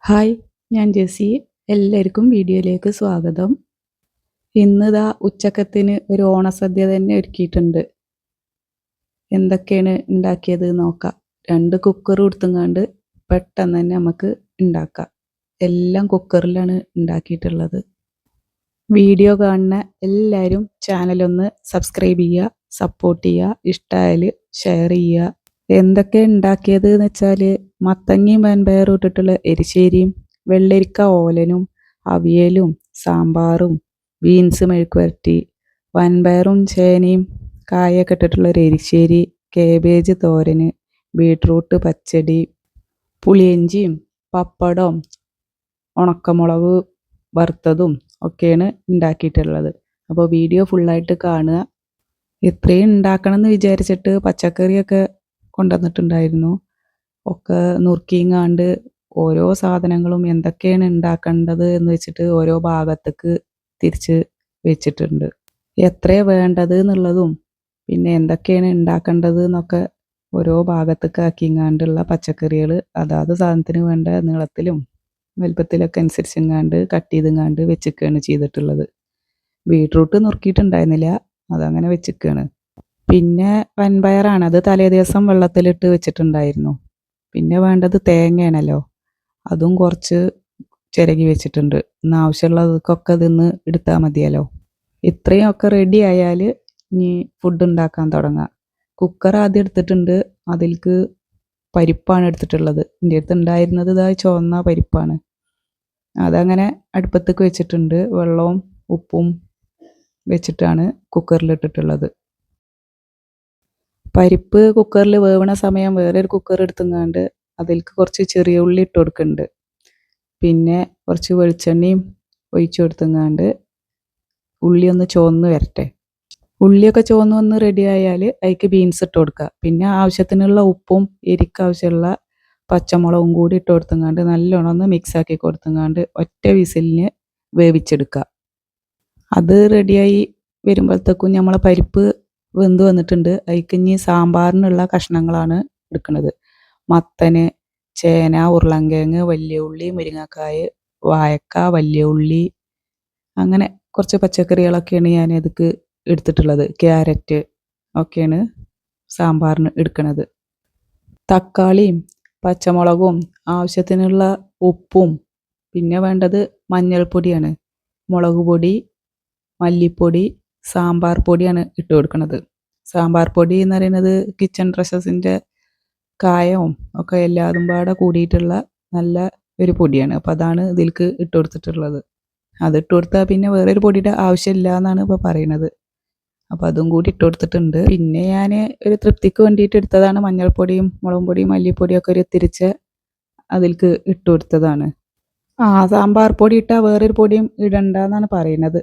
Hi, ഞാൻ Jessy. എല്ലാവർക്കും വീഡിയോയിലേക്ക് സ്വാഗതം. ഇന്നിതാ ഉച്ചക്കത്തിന് ഒരു ഓണസദ്യ തന്നെ ഒരുക്കിയിട്ടുണ്ട്. എന്തൊക്കെയാണ് ഉണ്ടാക്കിയത് നോക്കാം. 2 കുക്കർ എടുത്തുങ്ങാണ്ട് പെട്ടെന്ന് തന്നെ നമുക്ക് ഉണ്ടാക്കാം. എല്ലാം കുക്കറിലാണ് ഉണ്ടാക്കിയിട്ടുള്ളത്. വീഡിയോ കാണുന്ന എല്ലാവരും ചാനലൊന്ന് സബ്സ്ക്രൈബ് ചെയ്യുക, സപ്പോർട്ട് ചെയ്യുക, ഇഷ്ടമായാൽ ഷെയർ ചെയ്യുക. എന്തൊക്കെ ഉണ്ടാക്കിയത് എന്ന് വെച്ചാൽ മത്തങ്ങയും വൻപയറും ഇട്ടിട്ടുള്ള എരിശ്ശേരിയും വെള്ളരിക്ക ഓലനും അവിയലും സാമ്പാറും ബീൻസ് മെഴുക്കുവരട്ടി വൻപയറും ചേനയും കായൊക്കെ ഇട്ടിട്ടുള്ള ഒരു എരിശ്ശേരി, കേബേജ് തോരന്, ബീട്രൂട്ട് പച്ചടി, പുളിയിഞ്ചിയും പപ്പടവും ഉണക്കമുളക് വറുത്തതും ഒക്കെയാണ് ഉണ്ടാക്കിയിട്ടുള്ളത്. അപ്പോൾ വീഡിയോ ഫുള്ളായിട്ട് കാണുക. ഇത്രയും ഉണ്ടാക്കണം എന്ന് വിചാരിച്ചിട്ട് പച്ചക്കറിയൊക്കെ കൊണ്ടുവന്നിട്ടുണ്ടായിരുന്നു. ഒക്കെ നുറുക്കിങ്ങാണ്ട് ഓരോ സാധനങ്ങളും എന്തൊക്കെയാണ് ഉണ്ടാക്കേണ്ടത് എന്ന് വെച്ചിട്ട് ഓരോ ഭാഗത്തേക്ക് തിരിച്ച് വെച്ചിട്ടുണ്ട്. എത്രയാണ് വേണ്ടത് എന്നുള്ളതും പിന്നെ എന്തൊക്കെയാണ് ഉണ്ടാക്കേണ്ടത് എന്നൊക്കെ ഓരോ ഭാഗത്തേക്ക് ആക്കിങ്ങാണ്ടുള്ള പച്ചക്കറികൾ അതാത് സാധനത്തിന് വേണ്ട നീളത്തിലും വലുപ്പത്തിലൊക്കെ അനുസരിച്ചിങ്ങാണ്ട് കട്ട് ചെയ്തിങ്ങാണ്ട് വെച്ചിക്കുകയാണ് ചെയ്തിട്ടുള്ളത്. ബീട്രൂട്ട് നുറുക്കിയിട്ടുണ്ടായിരുന്നില്ല, അതങ്ങനെ വെച്ചിക്കുകയാണ്. പിന്നെ വൻപയറാണ്, അത് തലേ ദിവസം വെള്ളത്തിലിട്ട് വെച്ചിട്ടുണ്ടായിരുന്നു. പിന്നെ വേണ്ടത് തേങ്ങയാണല്ലോ, അതും കുറച്ച് ചിരകി വെച്ചിട്ടുണ്ട്. ഇന്ന് ആവശ്യമുള്ളതൊക്കെ ഇതിന്ന് എടുത്താൽ മതിയല്ലോ. ഇത്രയും ഒക്കെ റെഡി ആയാൽ ഇനി ഫുഡ് ഉണ്ടാക്കാൻ തുടങ്ങാം. കുക്കർ ആദ്യം എടുത്തിട്ടുണ്ട്, അതിലേക്ക് പരിപ്പാണ് എടുത്തിട്ടുള്ളത്. എൻ്റെ അടുത്ത് ഉണ്ടായിരുന്നത് ഇതാ ചുവന്ന പരിപ്പാണ്. അതങ്ങനെ അടുപ്പത്തേക്ക് വെച്ചിട്ടുണ്ട്. വെള്ളവും ഉപ്പും വെച്ചിട്ടാണ് കുക്കറിലിട്ടിട്ടുള്ളത്. പരിപ്പ് കുക്കറിൽ വേവണ സമയം വേറൊരു കുക്കർ എടുത്തുങ്ങാണ്ട് അതിലേക്ക് കുറച്ച് ചെറിയ ഉള്ളി ഇട്ട് കൊടുക്കുന്നുണ്ട്. പിന്നെ കുറച്ച് വെളിച്ചെണ്ണയും ഒഴിച്ചു കൊടുത്തുങ്ങാണ്ട് ഉള്ളി ഒന്ന് ചുവന്ന് വരട്ടെ. ഉള്ളിയൊക്കെ ചുവന്ന് വന്ന് റെഡി ആയാൽ അതിലേക്ക് ബീൻസ് ഇട്ട് കൊടുക്കുക. പിന്നെ ആവശ്യത്തിനുള്ള ഉപ്പും എരിക്ക് ആവശ്യമുള്ള പച്ചമുളകും കൂടി ഇട്ട് കൊടുത്തുങ്ങാണ്ട് നല്ലോണം ഒന്ന് മിക്സാക്കി കൊടുത്തുങ്ങാണ്ട് ഒറ്റ വിസിലിന് വേവിച്ചെടുക്കുക. അത് റെഡിയായി വരുമ്പോഴത്തേക്കും നമ്മളെ പരിപ്പ് വെന്ത് വന്നിട്ടുണ്ട്. അതിലേക്ക് ഇനി സാമ്പാറിനുള്ള കഷ്ണങ്ങളാണ് എടുക്കുന്നത്. മത്തന്, ചേന, ഉരുളൻകിഴങ്ങ്, വലിയ ഉള്ളി, മുരിങ്ങക്കായ്, വാഴക്ക, വലിയ ഉള്ളി, അങ്ങനെ കുറച്ച് പച്ചക്കറികളൊക്കെയാണ് ഞാൻ ഇതിക്ക് എടുത്തിട്ടുള്ളത്. ക്യാരറ്റ് ഒക്കെയാണ് സാമ്പാറിന് എടുക്കുന്നത്. തക്കാളിയും പച്ചമുളകും ആവശ്യത്തിനുള്ള ഉപ്പും പിന്നെ വേണ്ടത് മഞ്ഞൾപ്പൊടിയാണ്, മുളക് പൊടി, മല്ലിപ്പൊടി, സാമ്പാർ പൊടിയാണ് ഇട്ട് കൊടുക്കുന്നത്. സാമ്പാർ പൊടി എന്ന് പറയുന്നത് കിച്ചൺ ട്രഷസിൻ്റെ കായവും ഒക്കെ എല്ലാതും പാടെ കൂടിയിട്ടുള്ള നല്ല ഒരു പൊടിയാണ്. അപ്പോൾ അതാണ് ഇതിലേക്ക് ഇട്ട് കൊടുത്തിട്ടുള്ളത്. അതിട്ട് കൊടുത്താൽ പിന്നെ വേറൊരു പൊടിയുടെ ആവശ്യമില്ല എന്നാണ് ഇപ്പോൾ പറയുന്നത്. അപ്പോൾ അതും കൂടി ഇട്ട് കൊടുത്തിട്ടുണ്ട്. പിന്നെ ഞാൻ ഒരു തൃപ്തിക്ക് വേണ്ടിയിട്ട് എടുത്തതാണ് മഞ്ഞൾപ്പൊടിയും മുളകും പൊടിയും മല്ലിപ്പൊടിയും ഒക്കെ ഒരു തിരിച്ച് അതിലേക്ക് ഇട്ട് കൊടുത്തതാണ്. സാമ്പാർ പൊടി ഇട്ടാൽ വേറൊരു പൊടിയും ഇടണ്ട എന്നാണ് പറയുന്നത്.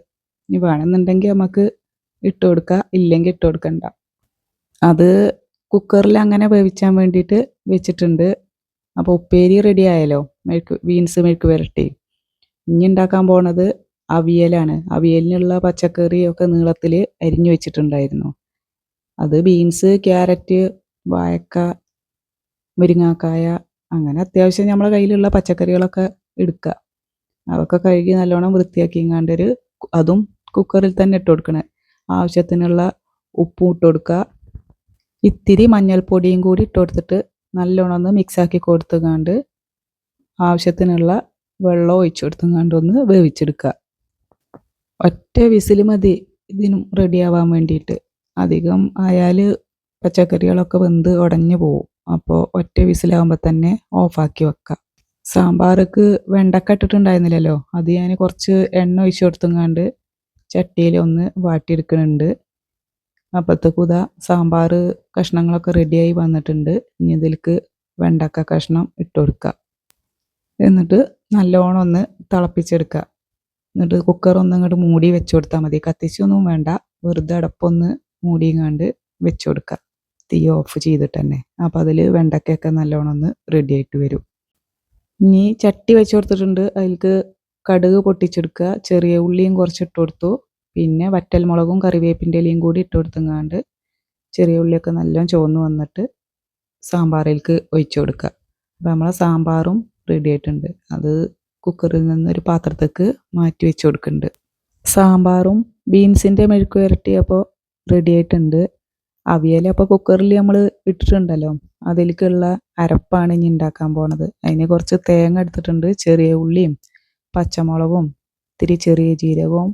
ഇനി വേണമെന്നുണ്ടെങ്കിൽ നമുക്ക് ഇട്ട് കൊടുക്കുക, ഇല്ലെങ്കിൽ ഇട്ട് കൊടുക്കണ്ട. അത് കുക്കറിൽ അങ്ങനെ വേവിച്ചാൻ വേണ്ടിയിട്ട് വെച്ചിട്ടുണ്ട്. അപ്പോൾ ഉപ്പേരി റെഡി ആയല്ലോ, ബീൻസ് മെഴുക്ക് പുരട്ടി. ഇനി ഉണ്ടാക്കാൻ പോണത് അവിയലാണ്. അവിയലിനുള്ള പച്ചക്കറിയൊക്കെ നീളത്തിൽ അരിഞ്ഞു വെച്ചിട്ടുണ്ടായിരുന്നു. അത് ബീൻസ്, ക്യാരറ്റ്, വാഴക്ക, മുരിങ്ങാക്കായ, അങ്ങനെ അത്യാവശ്യം നമ്മളെ കയ്യിലുള്ള പച്ചക്കറികളൊക്കെ എടുക്കുക. അതൊക്കെ കഴുകി നല്ലോണം വൃത്തിയാക്കിങ്ങാണ്ടൊരു അതും കുക്കറിൽ തന്നെ ഇട്ട് കൊടുക്കണേ. ആവശ്യത്തിനുള്ള ഉപ്പും ഇട്ട് കൊടുക്കുക. ഇത്തിരി മഞ്ഞൾപ്പൊടിയും കൂടി ഇട്ട് കൊടുത്തിട്ട് നല്ലോണം ഒന്ന് മിക്സാക്കി കൊടുത്തുകൊണ്ട് ആവശ്യത്തിനുള്ള വെള്ളം ഒഴിച്ചു കൊടുത്തുകൊണ്ട് ഒന്ന് വേവിച്ചെടുക്കുക. ഒറ്റ വിസിൽ മതി ഇതിനും റെഡിയാവാൻ വേണ്ടിയിട്ട്. അധികം ആയാൽ പച്ചക്കറികളൊക്കെ വെന്ത് ഉടഞ്ഞു പോവും. അപ്പോൾ ഒറ്റ വിസിലാകുമ്പോൾ തന്നെ ഓഫാക്കി വെക്കുക. സാമ്പാർക്ക് വെണ്ടക്ക ഇട്ടിട്ടുണ്ടായിരുന്നില്ലല്ലോ, അത് ഞാൻ കുറച്ച് എണ്ണ ഒഴിച്ചു കൊടുത്തുകൊണ്ട് ചട്ടിയിൽ ഒന്ന് വാട്ടിയെടുക്കുന്നുണ്ട്. അപ്പോഴത്തേക്കും ഇതാ സാമ്പാർ കഷ്ണങ്ങളൊക്കെ റെഡിയായി വന്നിട്ടുണ്ട്. ഇനി ഇതിലേക്ക് വെണ്ടക്ക കഷ്ണം ഇട്ട് കൊടുക്കുക. എന്നിട്ട് നല്ലോണം ഒന്ന് തിളപ്പിച്ചെടുക്കുക. എന്നിട്ട് കുക്കർ ഒന്ന് ഇങ്ങോട്ട് മൂടി വെച്ച് കൊടുത്താൽ മതി. കത്തിച്ചൊന്നും വേണ്ട, വെറുതെ അടപ്പൊന്ന് മൂടിങ്ങാണ്ട് വെച്ച് കൊടുക്കുക, തീ ഓഫ് ചെയ്തിട്ട് തന്നെ. അപ്പോൾ അതിൽ വെണ്ടക്കയൊക്കെ നല്ലോണം ഒന്ന് റെഡി ആയിട്ട് വരും. ഇനി ചട്ടി വെച്ച് കൊടുത്തിട്ടുണ്ട്, അതിലേക്ക് കടുക് പൊട്ടിച്ചെടുക്കുക. ചെറിയ ഉള്ളിയും കുറച്ചിട്ട് കൊടുത്തു. പിന്നെ വറ്റൽമുളകും കറിവേപ്പിൻ്റെ ഇലയും കൂടി ഇട്ട് കൊടുത്തുങ്ങാണ്ട് ചെറിയ ഉള്ളിയൊക്കെ നല്ലോണം ചുവന്ന് വന്നിട്ട് സാമ്പാറിലേക്ക് ഒഴിച്ചു കൊടുക്കുക. അപ്പോൾ നമ്മളെ സാമ്പാറും റെഡി ആയിട്ടുണ്ട്. അത് കുക്കറിൽ നിന്നൊരു പാത്രത്തേക്ക് മാറ്റി വെച്ച് കൊടുക്കുന്നുണ്ട്. സാമ്പാറും ബീൻസിൻ്റെ മെഴുക്ക് വരട്ടിയപ്പോൾ റെഡി ആയിട്ടുണ്ട്. അവിയൽ അപ്പോൾ കുക്കറിൽ നമ്മൾ ഇട്ടിട്ടുണ്ടല്ലോ, അതിലേക്കുള്ള അരപ്പാണ് ഇനി ഉണ്ടാക്കാൻ പോണത്. അതിന് കുറച്ച് തേങ്ങ എടുത്തിട്ടുണ്ട്, ചെറിയ ഉള്ളിയും പച്ചമുളകും ഇത്തിരി ചെറിയ ജീരകവും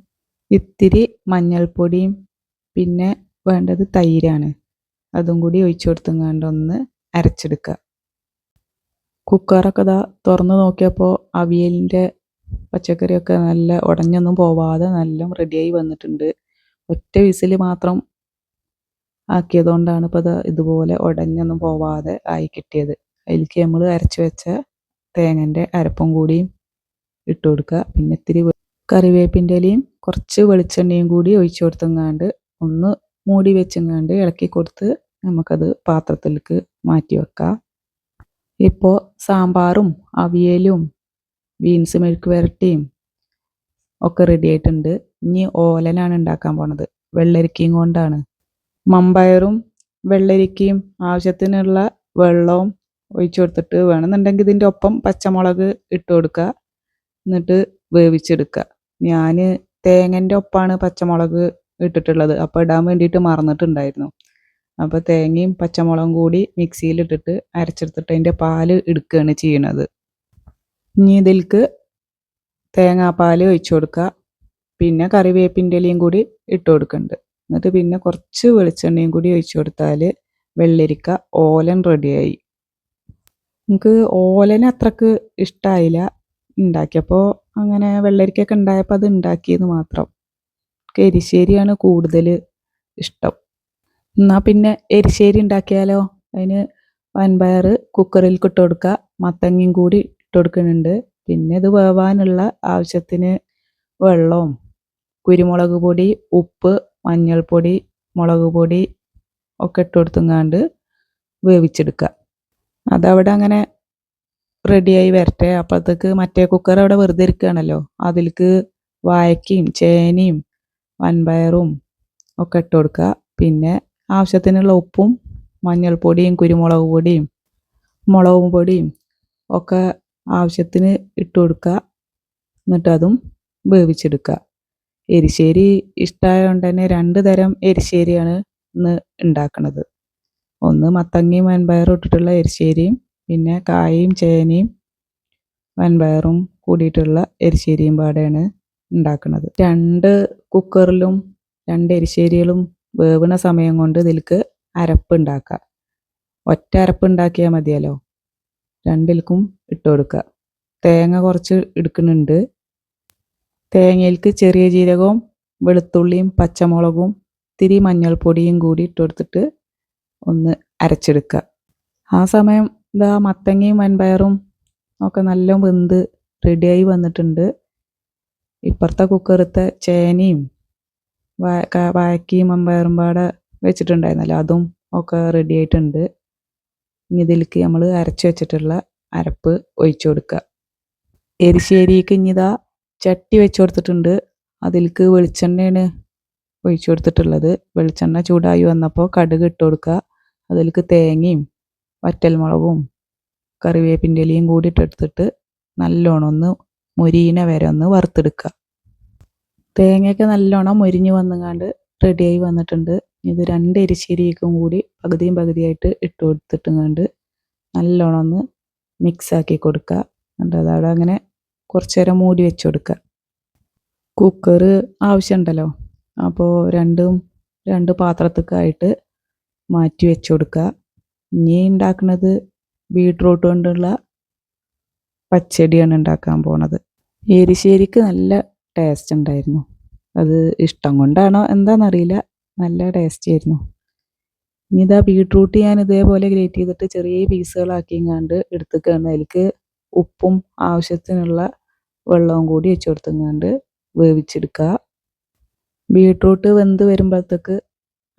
ഇത്തിരി മഞ്ഞൾപ്പൊടിയും പിന്നെ വേണ്ടത് തൈരാണ്. അതും കൂടി ഒഴിച്ചു കൊടുത്തുങ്ങാണ്ട് ഒന്ന് അരച്ചെടുക്കുക. കുക്കറൊക്കെ തുറന്ന് നോക്കിയപ്പോൾ അവിയലിൻ്റെ പച്ചക്കറിയൊക്കെ നല്ല ഉടഞ്ഞൊന്നും പോവാതെ നല്ല റെഡിയായി വന്നിട്ടുണ്ട്. ഒറ്റ വിസിൽ മാത്രം ആക്കിയതുകൊണ്ടാണ് ഇപ്പോൾ ഇതുപോലെ ഉടഞ്ഞൊന്നും പോവാതെ ആയി കിട്ടിയത്. അതിലേക്ക് നമ്മൾ അരച്ച് വെച്ച തേങ്ങൻ്റെ അരപ്പും കൂടിയും ഇട്ട് കൊടുക്കുക. പിന്നെ ഇത്തിരി കറിവേപ്പിൻ്റെ ഇലയും കുറച്ച് വെളിച്ചെണ്ണയും കൂടി ഒഴിച്ചു കൊടുത്തെങ്ങാണ്ട് ഒന്ന് മൂടി വെച്ചെങ്ങാണ്ട് ഇളക്കി കൊടുത്ത് നമുക്കത് പാത്രത്തിലേക്ക് മാറ്റി വെക്കാം. ഇപ്പോൾ സാമ്പാറും അവിയലും ബീൻസ് മെഴുക്ക് വരട്ടിയും ഒക്കെ റെഡി ആയിട്ടുണ്ട്. ഇനി ഓലനാണ് ഉണ്ടാക്കാൻ പോണത്. വെള്ളരിക്കയും കൊണ്ടാണ്. മമ്പയറും വെള്ളരിക്കയും ആവശ്യത്തിനുള്ള വെള്ളവും ഒഴിച്ചു കൊടുത്തിട്ട് വേണമെന്നുണ്ടെങ്കിൽ ഇതിൻ്റെ ഒപ്പം പച്ചമുളക് ഇട്ട് കൊടുക്കുക. എന്നിട്ട് വേവിച്ചെടുക്കുക. ഞാൻ തേങ്ങൻ്റെ ഒപ്പമാണ് പച്ചമുളക് ഇട്ടിട്ടുള്ളത്. അപ്പോൾ ഇടാൻ വേണ്ടിയിട്ട് മറന്നിട്ടുണ്ടായിരുന്നു. അപ്പോൾ തേങ്ങയും പച്ചമുളകും കൂടി മിക്സിയിലിട്ടിട്ട് അരച്ചെടുത്തിട്ട് അതിൻ്റെ പാല് എടുക്കുകയാണ് ചെയ്യണത്. ഇനി ഇതിലേക്ക് തേങ്ങാപ്പാൽ ഒഴിച്ചു കൊടുക്കുക. പിന്നെ കറിവേപ്പിൻ്റെ ഇലയും കൂടി ഇട്ട് കൊടുക്കുന്നുണ്ട്. എന്നിട്ട് പിന്നെ കുറച്ച് വെളിച്ചെണ്ണയും കൂടി ഒഴിച്ചു കൊടുത്താൽ വെള്ളരിക്ക ഓലൻ റെഡിയായി. എനിക്ക് ഓലൻ അത്രക്ക് ഇഷ്ടമായില്ല. ഉണ്ടാക്കിയപ്പോൾ അങ്ങനെ വെള്ളരിക്കൊക്കെ ഉണ്ടായപ്പോൾ അത് ഉണ്ടാക്കിയെന്ന് മാത്രം. എനിക്ക് എരിശ്ശേരിയാണ് കൂടുതൽ ഇഷ്ടം. എന്നാൽ പിന്നെ എരിശ്ശേരി ഉണ്ടാക്കിയാലോ? അതിന് വൻപയർ കുക്കറിൽ ഇട്ട് കൊടുക്കുക. മത്തങ്ങയും കൂടി ഇട്ട് കൊടുക്കുന്നുണ്ട്. പിന്നെ ഇത് വേവാനുള്ള ആവശ്യത്തിന് വെള്ളവും കുരുമുളക് പൊടി, ഉപ്പ്, മഞ്ഞൾപ്പൊടി, മുളക് പൊടി ഒക്കെ ഇട്ട് കൊടുത്തുങ്ങാണ്ട് വേവിച്ചെടുക്കുക. അതവിടെ അങ്ങനെ റെഡിയായി വരട്ടെ. അപ്പോഴത്തേക്ക് മറ്റേ കുക്കർ അവിടെ വെറുതെ ഇരിക്കുകയാണല്ലോ, അതിലേക്ക് വാഴയ്ക്കയും ചേനയും വൻപയറും ഒക്കെ ഇട്ട് കൊടുക്കുക. പിന്നെ ആവശ്യത്തിനുള്ള ഉപ്പും മഞ്ഞൾപ്പൊടിയും കുരുമുളക് പൊടിയും മുളക് പൊടിയും ഒക്കെ ആവശ്യത്തിന് ഇട്ട് കൊടുക്കുക. എന്നിട്ട് അതും വേവിച്ചെടുക്കുക. എരിശ്ശേരി ഇഷ്ടമായതുകൊണ്ട് തന്നെ 2 തരം എരിശ്ശേരിയാണ് ഇന്ന് ഉണ്ടാക്കുന്നത്. ഒന്ന് മത്തങ്ങയും വൻപയറും ഇട്ടിട്ടുള്ള എരിശ്ശേരിയും പിന്നെ കായയും ചേനയും വൻപയറും കൂടിയിട്ടുള്ള എരിശ്ശേരിയും പാടെയാണ് ഉണ്ടാക്കുന്നത്. 2 കുക്കറിലും 2 എരിശ്ശേരികളും വേവണ സമയം കൊണ്ട് ഇതിലേക്ക് അരപ്പ് ഉണ്ടാക്കുക. ഒറ്റ അരപ്പ് ഉണ്ടാക്കിയാൽ മതിയല്ലോ. 2ലേക്കും ഇട്ട് കൊടുക്കുക. തേങ്ങ കുറച്ച് എടുക്കുന്നുണ്ട്. തേങ്ങയിലേക്ക് ചെറിയ ജീരകവും വെളുത്തുള്ളിയും പച്ചമുളകും ഇത്തിരി മഞ്ഞൾപ്പൊടിയും കൂടി ഇട്ട് കൊടുത്തിട്ട് ഒന്ന് അരച്ചെടുക്കുക. ആ സമയം മത്തങ്ങയും വൻപയറും ഒക്കെ നല്ല വെന്ത് റെഡിയായി വന്നിട്ടുണ്ട്. ഇപ്പുറത്തെ കുക്കറത്തെ ചേനയും വാഴയ്ക്കയും വൻപയറും പാടെ വെച്ചിട്ടുണ്ടായിരുന്നല്ലോ, അതും ഒക്കെ റെഡി ആയിട്ടുണ്ട്. ഇനി ഇതിലേക്ക് നമ്മൾ അരച്ച് വെച്ചിട്ടുള്ള അരപ്പ് ഒഴിച്ചു കൊടുക്കുക. എരിശ്ശേരിക്ക് ഇനിതാ ചട്ടി വെച്ച് കൊടുത്തിട്ടുണ്ട്. അതിലേക്ക് വെളിച്ചെണ്ണയാണ് ഒഴിച്ചു കൊടുത്തിട്ടുള്ളത്. വെളിച്ചെണ്ണ ചൂടായി വന്നപ്പോൾ കടുക് ഇട്ട് കൊടുക്കുക. അതിലേക്ക് തേങ്ങയും വറ്റൽമുളകും കറിവേപ്പിൻ്റെ ഇലയും കൂടി ഇട്ടെടുത്തിട്ട് നല്ലോണം ഒന്ന് മൊരീന വരെ ഒന്ന് വറുത്തെടുക്കുക. തേങ്ങയൊക്കെ നല്ലോണം മൊരിഞ്ഞ് വന്നുകൊണ്ട് റെഡിയായി വന്നിട്ടുണ്ട്. ഇത് 2 എരിശ്ശേരിക്കും കൂടി പകുതിയും പകുതിയായിട്ട് ഇട്ട് കൊടുത്തിട്ടുകൊണ്ട് നല്ലോണം ഒന്ന് മിക്സാക്കി കൊടുക്കുക. എന്നിട്ട് അതവിടെ അങ്ങനെ കുറച്ച് നേരം മൂടി വെച്ച് കൊടുക്കുക. കുക്കർ ആവശ്യമുണ്ടല്ലോ, അപ്പോൾ 2 പാത്രത്തേക്കായിട്ട് മാറ്റി വെച്ച് കൊടുക്കുക. ഇനി ഉണ്ടാക്കുന്നത് ബീട്രൂട്ട് കൊണ്ടുള്ള പച്ചടിയാണ് ഉണ്ടാക്കാൻ പോണത്. എരിശ്ശേരിക്ക് നല്ല ടേസ്റ്റ് ഉണ്ടായിരുന്നു. അത് ഇഷ്ടം കൊണ്ടാണോ എന്താണെന്നറിയില്ല, നല്ല ടേസ്റ്റ് ആയിരുന്നു. ഇനി ബീട്രൂട്ട് ഞാൻ ഇതേപോലെ ഗ്രേറ്റ് ചെയ്തിട്ട് ചെറിയ പീസുകളാക്കിങ്ങാണ്ട് എടുത്തേക്കാണ്. അതിലേക്ക് ഉപ്പും ആവശ്യത്തിനുള്ള വെള്ളവും കൂടി വെച്ച് കൊടുത്തങ്ങാണ്ട് വേവിച്ചെടുക്കുക. ബീട്രൂട്ട് വെന്ത് വരുമ്പോഴത്തേക്ക്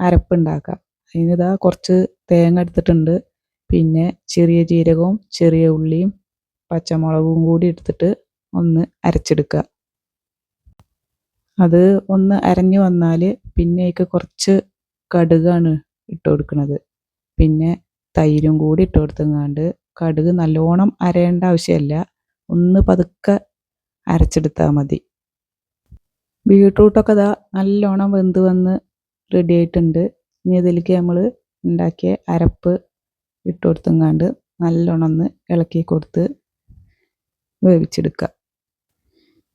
അരപ്പുണ്ടാക്കാം. അതിന് കുറച്ച് തേങ്ങ എടുത്തിട്ടുണ്ട്. പിന്നെ ചെറിയ ജീരകവും ചെറിയ ഉള്ളിയും പച്ചമുളകും കൂടി എടുത്തിട്ട് ഒന്ന് അരച്ചെടുക്കുക. അത് ഒന്ന് അരഞ്ഞു വന്നാൽ പിന്നെ അതിലേക്ക് കുറച്ച് കടുകാണ് ഇട്ട് കൊടുക്കുന്നത്. പിന്നെ തൈരും കൂടി ഇട്ട് കൊടുത്തങ്ങാണ്ട് കടുക് നല്ലോണം അരയേണ്ട ആവശ്യമില്ല, ഒന്ന് പതുക്കെ അരച്ചെടുത്താൽ മതി. ബീട്രൂട്ടൊക്കെ ഇതാ നല്ലോണം വെന്ത് വന്ന് റെഡി ആയിട്ടുണ്ട്. ഇനി ഇതിലേക്ക് നമ്മൾ ഉണ്ടാക്കിയ അരപ്പ് ഇട്ട് കൊടുത്തങ്ങാണ്ട് നല്ലോണം ഒന്ന് ഇളക്കി കൊടുത്ത് വേവിച്ചെടുക്കുക.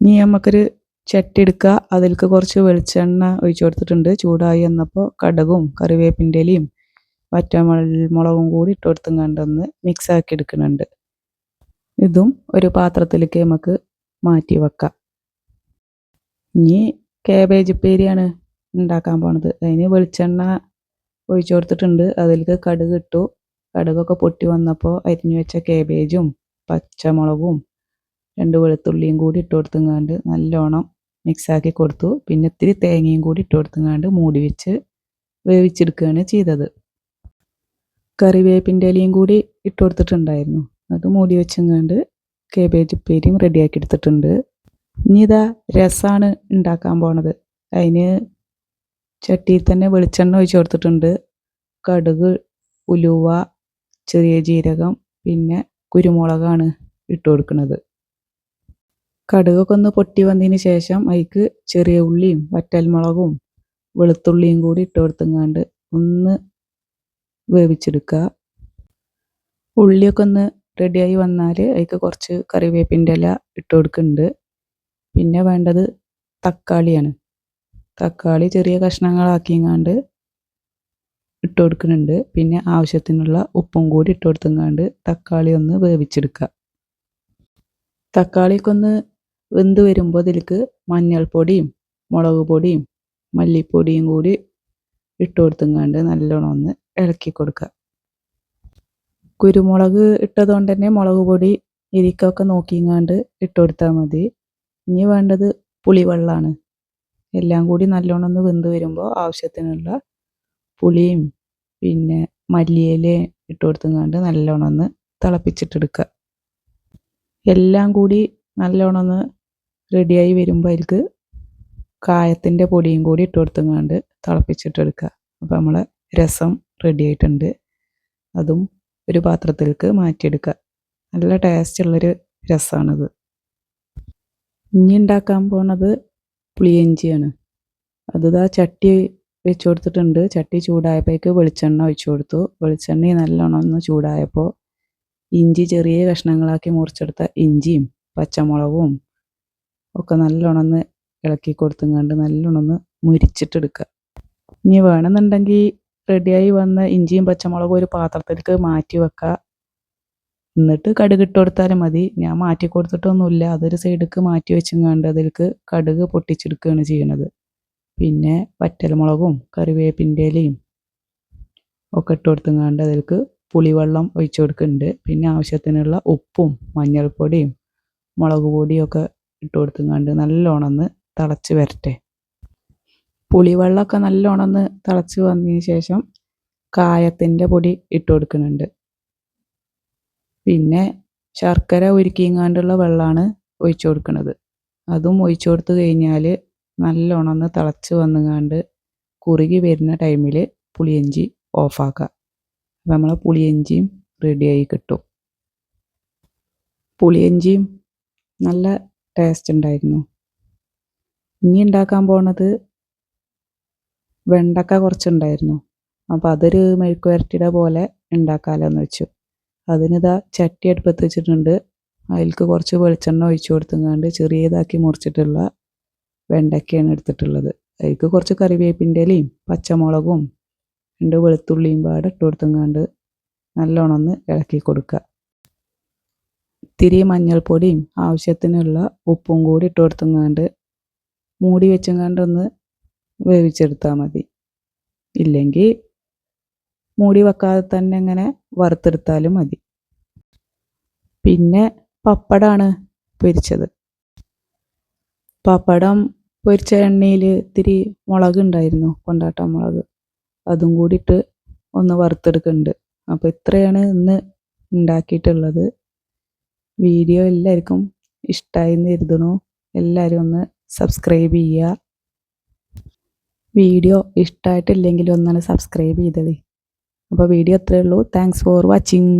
ഇനി നമുക്കൊരു ചട്ടി എടുക്കുക, അതിലേക്ക് കുറച്ച് വെളിച്ചെണ്ണ ഒഴിച്ചു കൊടുത്തിട്ടുണ്ട്. ചൂടായി വന്നപ്പോൾ കടുകും കറിവേപ്പിൻ്റെ ഇലയും വറ്റൽമുളകും കൂടി ഇട്ട് കൊടുത്തങ്ങാണ്ട് ഒന്ന് മിക്സ് ആക്കി എടുക്കുന്നുണ്ട്. ഇതും ഒരു പാത്രത്തിലേക്ക് നമുക്ക് മാറ്റി വെക്കാം. ഇനി കാബേജ് ഉപ്പേരിയാണ് ഉണ്ടാക്കാൻ പോണത്. അതിന് വെളിച്ചെണ്ണ ഒഴിച്ചു കൊടുത്തിട്ടുണ്ട്. അതിലേക്ക് കടുക് ഇട്ടു. കടുകൊക്കെ പൊട്ടി വന്നപ്പോൾ അരിഞ്ഞു വെച്ച കാബേജും പച്ചമുളകും 2 വെളുത്തുള്ളിയും കൂടി ഇട്ട് കൊടുത്തങ്ങാണ്ട് നല്ലോണം മിക്സാക്കി കൊടുത്തു. പിന്നെ ഇത്തിരി തേങ്ങയും കൂടി ഇട്ട് കൊടുത്തങ്ങാണ്ട് മൂടി വെച്ച് വേവിച്ചെടുക്കുകയാണ് ചെയ്തത്. കറിവേപ്പിൻ്റെ ഇലയും കൂടി ഇട്ട് കൊടുത്തിട്ടുണ്ടായിരുന്നു. അത് മൂടി വെച്ചങ്ങാണ്ട് കാബേജ് ഉപ്പേരിയും റെഡിയാക്കി എടുത്തിട്ടുണ്ട്. ഇനി ഇതാ രസമാണ് ഉണ്ടാക്കാൻ പോണത്. അതിന് ചട്ടിയിൽ തന്നെ വെളിച്ചെണ്ണ ഒഴിച്ച് കൊടുത്തിട്ടുണ്ട്. കടുക്, ഉലുവ, ചെറിയ ജീരകം, പിന്നെ കുരുമുളകാണ് ഇട്ട് കൊടുക്കുന്നത്. കടുകൊക്കെ ഒന്ന് പൊട്ടി വന്നതിന് ശേഷം അതിലേക്ക് ചെറിയ ഉള്ളിയും വറ്റൽമുളകും വെളുത്തുള്ളിയും കൂടി ഇട്ട് കൊടുത്തങ്ങാണ്ട് ഒന്ന് വേവിച്ചെടുക്കുക. ഉള്ളിയൊക്കെ ഒന്ന് റെഡിയായി വന്നാൽ അതിലേക്ക് കുറച്ച് കറിവേപ്പിൻ്റെ ഇല ഇട്ട് കൊടുക്കുന്നുണ്ട്. പിന്നെ വേണ്ടത് തക്കാളിയാണ്. തക്കാളി ചെറിയ കഷ്ണങ്ങളാക്കിങ്ങാണ്ട് ഇട്ട് കൊടുക്കുന്നുണ്ട്. പിന്നെ ആവശ്യത്തിനുള്ള ഉപ്പും കൂടി ഇട്ട് കൊടുത്തങ്ങാണ്ട് തക്കാളി ഒന്ന് വേവിച്ചെടുക്കുക. തക്കാളിയൊക്കെ ഒന്ന് വെന്ത് വരുമ്പോൾ അതിലേക്ക് മഞ്ഞൾപ്പൊടിയും മുളക് പൊടിയും മല്ലിപ്പൊടിയും കൂടി ഇട്ട് കൊടുത്തങ്ങാണ്ട് നല്ലോണം ഒന്ന് ഇളക്കി കൊടുക്കുക. കുരുമുളക് ഇട്ടതുകൊണ്ട് തന്നെ മുളക് പൊടി എരിക്കൊക്കെ നോക്കിങ്ങാണ്ട് ഇട്ട് കൊടുത്താൽ മതി. ഇനി വേണ്ടത് പുളിവെള്ളമാണ്. എല്ലാം കൂടി നല്ലോണം ഒന്ന് വെന്ത് വരുമ്പോൾ ആവശ്യത്തിനുള്ള പുളിയും പിന്നെ മല്ലിയിലയും ഇട്ട് കൊടുത്തങ്ങാണ്ട് നല്ലോണം ഒന്ന് തിളപ്പിച്ചിട്ടെടുക്കുക. എല്ലാം കൂടി നല്ലോണം ഒന്ന് റെഡിയായി വരുമ്പോൾ അതിലേക്ക് കായത്തിൻ്റെ പൊടിയും കൂടി ഇട്ട് കൊടുത്തങ്ങാണ്ട് തിളപ്പിച്ചിട്ടെടുക്കുക. അപ്പോൾ നമ്മളെ രസം റെഡി ആയിട്ടുണ്ട്. അതും ഒരു പാത്രത്തിലേക്ക് മാറ്റിയെടുക്കുക. നല്ല ടേസ്റ്റുള്ളൊരു രസമാണിത്. ഇനി ഉണ്ടാക്കാൻ പോണത് പുളിയിഞ്ചിയാണ്. അതിതാ ചട്ടി വെച്ച് കൊടുത്തിട്ടുണ്ട്. ചട്ടി ചൂടായപ്പോഴേക്ക് വെളിച്ചെണ്ണ ഒഴിച്ചു കൊടുത്തു. വെളിച്ചെണ്ണ നല്ലോണം ഒന്ന് ചൂടായപ്പോൾ ഇഞ്ചി ചെറിയ കഷ്ണങ്ങളാക്കി മുറിച്ചെടുത്ത ഇഞ്ചിയും പച്ചമുളകും ഒക്കെ നല്ലോണം ഒന്ന് ഇളക്കി കൊടുത്തങ്ങാണ്ട് നല്ലോണം ഒന്ന് മുരിച്ചിട്ടെടുക്കുക. ഇനി വേണമെന്നുണ്ടെങ്കിൽ റെഡിയായി വന്ന ഇഞ്ചിയും പച്ചമുളകും ഒരു പാത്രത്തിലേക്ക് മാറ്റി വെക്കുക. എന്നിട്ട് കടുക് ഇട്ട് കൊടുത്താലും മതി. ഞാൻ മാറ്റി കൊടുത്തിട്ടൊന്നുമില്ല. അതൊരു സൈഡിലേക്ക് മാറ്റി വെച്ചങ്ങാണ്ട് അതിലേക്ക് കടുക് പൊട്ടിച്ചെടുക്കുകയാണ് ചെയ്യണത്. പിന്നെ വറ്റൽമുളകും കറിവേപ്പിൻ്റെ ഇലയും ഒക്കെ ഇട്ട് കൊടുത്തങ്ങാണ്ട് അതിലേക്ക് പുളിവെള്ളം ഒഴിച്ചു കൊടുക്കുന്നുണ്ട്. പിന്നെ ആവശ്യത്തിനുള്ള ഉപ്പും മഞ്ഞൾപ്പൊടിയും മുളക് പൊടിയൊക്കെ ഇട്ട് കൊടുത്തങ്ങാണ്ട് നല്ലോണം ഒന്ന് തിളച്ച് വരട്ടെ. പുളിവെള്ളമൊക്കെ നല്ലോണം ഒന്ന് തിളച്ച് വന്നതിന് ശേഷം കായത്തിൻ്റെ പൊടി ഇട്ട് കൊടുക്കുന്നുണ്ട്. പിന്നെ ശർക്കര ഉരുക്കിങ്ങാണ്ടുള്ള വെള്ളമാണ് ഒഴിച്ചു കൊടുക്കുന്നത്. അതും ഒഴിച്ചു കൊടുത്തു കഴിഞ്ഞാൽ നല്ലോണം ഒന്ന് തിളച്ച് വന്നുങ്ങാണ്ട് കുറുകി വരുന്ന ടൈമിൽ പുളിയിഞ്ചി ഓഫാക്കുക. അപ്പോൾ നമ്മളെ പുളിയിഞ്ചിയും റെഡിയായി കിട്ടും. പുളിയിഞ്ചിയും നല്ല ടേസ്റ്റ് ഉണ്ടായിരുന്നു. ഇനി ഉണ്ടാക്കാൻ പോണത് വെണ്ടക്ക കുറച്ചുണ്ടായിരുന്നു. അപ്പോൾ അതൊരു മെഴുക്ക് വരട്ടിയുടെ പോലെ ഉണ്ടാക്കാമല്ലോ എന്ന് വെച്ചു. അതിനിതാ ചട്ടി അടുപ്പത്ത് വെച്ചിട്ടുണ്ട്. അതിലേക്ക് കുറച്ച് വെളിച്ചെണ്ണ ഒഴിച്ചു കൊടുത്തങ്ങാണ്ട് ചെറിയതാക്കി മുറിച്ചിട്ടുള്ള വെണ്ടയ്ക്കയാണ് എടുത്തിട്ടുള്ളത്. അതിലേക്ക് കുറച്ച് കറിവേപ്പിൻ്റെ ഇലയും പച്ചമുളകും 2 വെളുത്തുള്ളിയും പാടെ ഇട്ട് കൊടുത്തങ്ങാണ്ട് നല്ലോണം ഒന്ന് ഇളക്കി കൊടുക്കുക. ഇത്തിരി മഞ്ഞൾപ്പൊടിയും ആവശ്യത്തിനുള്ള ഉപ്പും കൂടി ഇട്ട് കൊടുത്തങ്ങാണ്ട് മൂടി വെച്ചങ്ങാണ്ട് ഒന്ന് വേവിച്ചെടുത്താൽ മതി. ഇല്ലെങ്കിൽ മൂടി വെക്കാതെ തന്നെ ഇങ്ങനെ വറുത്തെടുത്താലും മതി. പിന്നെ പപ്പടമാണ് പൊരിച്ചത്. പപ്പടം പൊരിച്ച എണ്ണയിൽ ഇത്തിരി മുളക് ഉണ്ടായിരുന്നു, കൊണ്ടാട്ടം മുളക്. അതും കൂടിയിട്ട് ഒന്ന് വറുത്തെടുക്കുന്നുണ്ട്. അപ്പോൾ ഇത്രയാണ് ഇന്ന് ഉണ്ടാക്കിയിട്ടുള്ളത്. വീഡിയോ എല്ലാവർക്കും ഇഷ്ടമായി എന്ന് കരുതുന്നു. എല്ലാവരും ഒന്ന് സബ്സ്ക്രൈബ് ചെയ്യുക. വീഡിയോ ഇഷ്ടമായിട്ടില്ലെങ്കിൽ ഒന്നാണ് സബ്സ്ക്രൈബ് ചെയ്തത്. അപ്പോൾ വീഡിയോ അത്രയേ ഉള്ളൂ. Thanks for watching.